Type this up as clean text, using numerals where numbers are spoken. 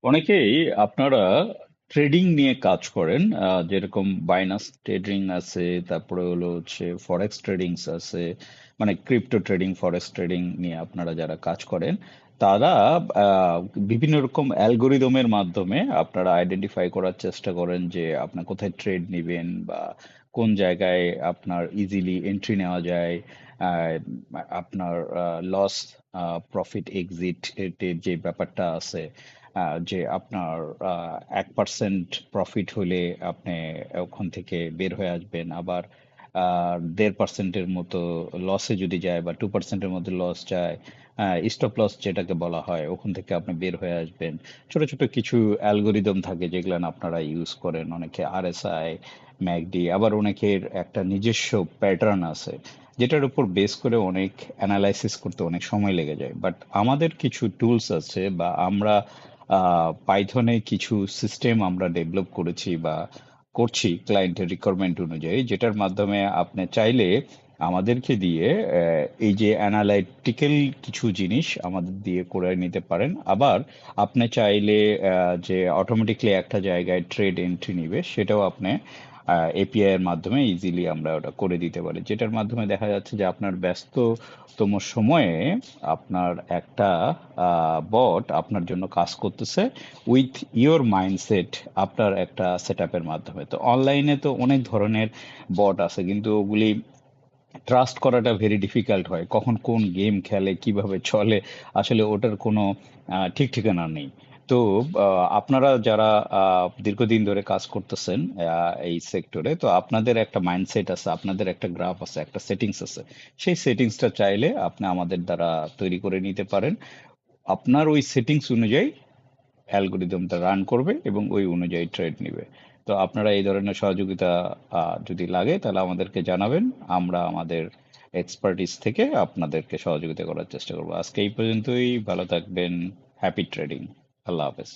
অনেকেই আপনারা ট্রেডিং নিয়ে কাজ করেন, যেরকম বাইনান্স ট্রেডিং আছে, তারপরে হচ্ছে ফরেক্স ট্রেডিং আছে, মানে ক্রিপ্টো ট্রেডিং, ফরেক্স ট্রেডিং নিয়ে আপনারা যারা কাজ করেন, তারা আহ, বিভিন্ন রকম অ্যালগোরিদমের মাধ্যমে আপনারা আইডেন্টিফাই করার চেষ্টা করেন যে আপনার কোথায় ট্রেড নেবেন বা কোন জায়গায় আপনার ইজিলি এন্ট্রি নেওয়া যায়, আহ, আপনার লস প্রফিট এক্সিট এর যে ব্যাপারটা আছে, যে আপনার 1% প্রফিট হলে আপনি ওখান থেকে বের হয়ে আসবেন, আবার 1.5%-এর মতো লসে যদি যায় বা 2%-এর মধ্যে লস যায়, স্টপ লস যেটাকে বলা হয়, ওখান থেকে আপনি বের হয়ে আসবেন। ছোট ছোট কিছু অ্যালগোরিদম থাকে যেগুলো আপনারা ইউজ করেন, অনেকে আরএসআই, ম্যাকডি, আবার অনেকের একটা নিজস্ব প্যাটার্ন আছে যেটার উপর বেস করে অনেক অ্যানালাইসিস করতে অনেক সময় লেগে যায়। বাট আমাদের কিছু টুলস আছে বা আমরা পাইথনে কিছু সিস্টেম আমরা ডেভেলপ করেছি বা করছি ক্লায়েন্টের রিকোয়ারমেন্ট অনুযায়ী, যেটার মাধ্যমে আপনি চাইলে আমাদেরকে দিয়ে এই যে অ্যানালাইটিক্যাল কিছু জিনিস আমাদের দিয়ে করে নিতে পারেন। আবার আপনি চাইলে যে অটোমেটিকলি একটা জায়গায় ট্রেড এন্ট্রি নিবে, সেটাও আপনি এপিআই এর মাধ্যমে ইজিলি আমরা ওটা করে দিতে পারি, যেটার মাধ্যমে দেখা যাচ্ছে যে আপনার ব্যস্ততম সময়ে আপনার একটা বট আপনার জন্য কাজ করতেছে উইথ ইওর মাইন্ডসেট, আপনার একটা সেট আপের মাধ্যমে। তো অনলাইনে তো অনেক ধরনের বট আছে, কিন্তু ওগুলি ট্রাস্ট করাটা ভেরি ডিফিকাল্ট হয়, কখন কোন গেম খেলে কিভাবে চলে আসলে ওটার কোনো ঠিক ঠিকানা নেই। তো আপনারা যারা দীর্ঘদিন ধরে কাজ করতেছেন এই সেক্টরে, তো আপনাদের একটা মাইন্ডসেট আছে, আপনাদের একটা গ্রাফ আছে, একটা সেটিংস আছে। সেই সেটিংসটা চাইলে আপনি আমাদের দ্বারা তৈরি করে নিতে পারেন। আপনার ওই সেটিংস অনুযায়ী অ্যালগোরিদমটা রান করবে এবং ওই অনুযায়ী ট্রেড নিবে। তো আপনারা এই ধরনের সহযোগিতা যদি লাগে তাহলে আমাদেরকে জানাবেন, আমরা আমাদের এক্সপার্টিস থেকে আপনাদেরকে সহযোগিতা করার চেষ্টা করবো। আজকে এই পর্যন্তই, ভালো থাকবেন, হ্যাপি ট্রেডিং, আল্লাহ হাফেজ।